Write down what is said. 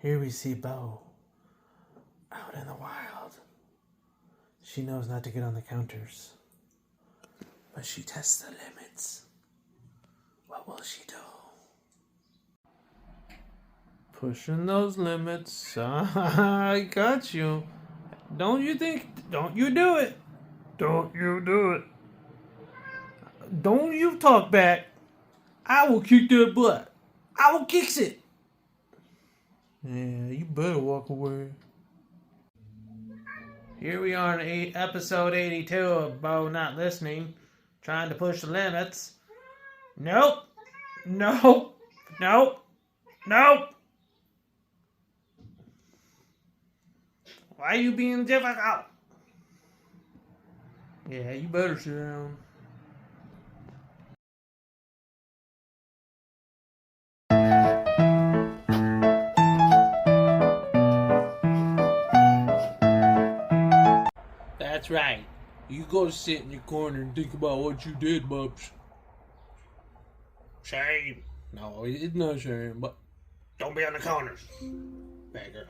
Here we see Bo out in the wild. She knows not to get on the counters, but she tests the limits. What will she do? Pushing those limits. I got you. Don't you do it. Don't you do it. Don't you talk back. I will kick their butt. I will kick it. Yeah, you better walk away. Here we are in episode 82 of Bo Not Listening, trying to push the limits. Nope. Nope. Nope. Nope. Why are you being difficult? Yeah, you better sit down. That's right. You go sit in your corner and think about what you did, Bubs. Shame. No, it's not shame, but don't be on the corners. Bad girl.